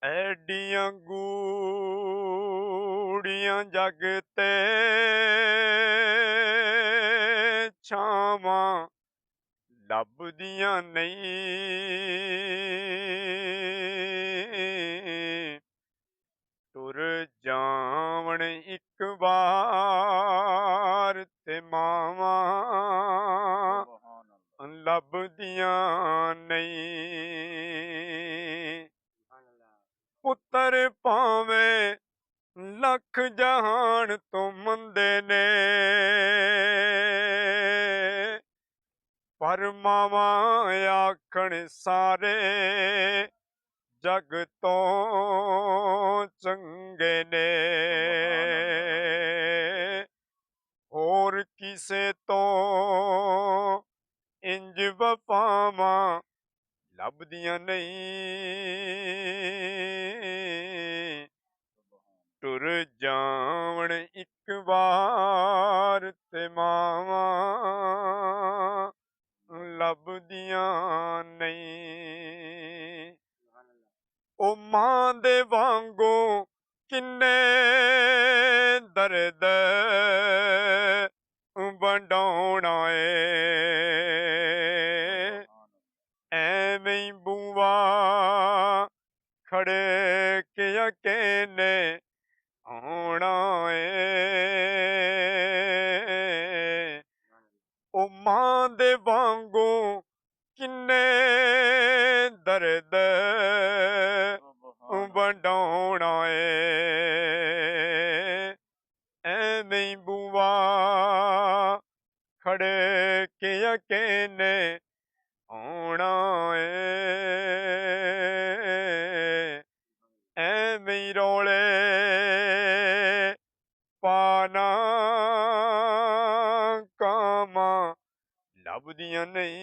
ਐਡੀਆਂ ਗੂੜੀਆਂ ਜਗ ਤੇ ਛਾਵਾਂ ਲੱਭਦੀਆਂ ਨਹੀਂ। ਤੁਰ ਜਾਵਣ ਇੱਕ ਵਾਰ ਤੇ ਮਾਵਾਂ ਲੱਭਦੀਆਂ ਨਹੀਂ। ਪੁੱਤਰ ਭਾਵੇਂ ਲੱਖ ਜਹਾਨ ਤੋਂ ਮੰਦੇ ਨੇ, ਪਰ ਮਾਵਾਂ ਆਖਣ ਸਾਰੇ ਜਗ ਤੋਂ ਚੰਗੇ ਨੇ। ਹੋਰ ਕਿਸੇ ਤੋਂ ਇੰਜ ਵਫਾਵਾਂ ਲੱਭਦੀਆਂ ਨਹੀਂ। ਟੁਰ ਜਾਵਣ ਇੱਕ ਵਾਰ ਤੇ ਮਾਵਾਂ ਲੱਭਦੀਆਂ ਨਹੀਂ। ਉਹ ਮਾਂ ਦੇ ਵਾਂਗੂ ਕਿੰਨੇ ਦਰਦ ਵੰਡਾਉਣਾ ਏ। ਐਵੇਂ ਹੀ ਬੂਆ ਖੜੇ ਕੇ ਅਕੇਲੇ ਆਉਣਾ ਏ। ਉਹ ਮਾਂ ਦੇ ਵਾਂਗੂ ਕਿੰਨੇ ਦਰਦ ਵੰਡਾਉਣਾ ਏ। ਐਵੇਂ ਹੀ ਬੂਆ ਖੜੇ ਕੇ ਅਕੇਲੇ ਆਉਣਾ ਏ। ਐਵੇਂ ਹੀ ਰੌਲੇ ਪਾਣਾ ਕਾਵਾਂ ਲੱਭਦੀਆਂ ਨਹੀਂ।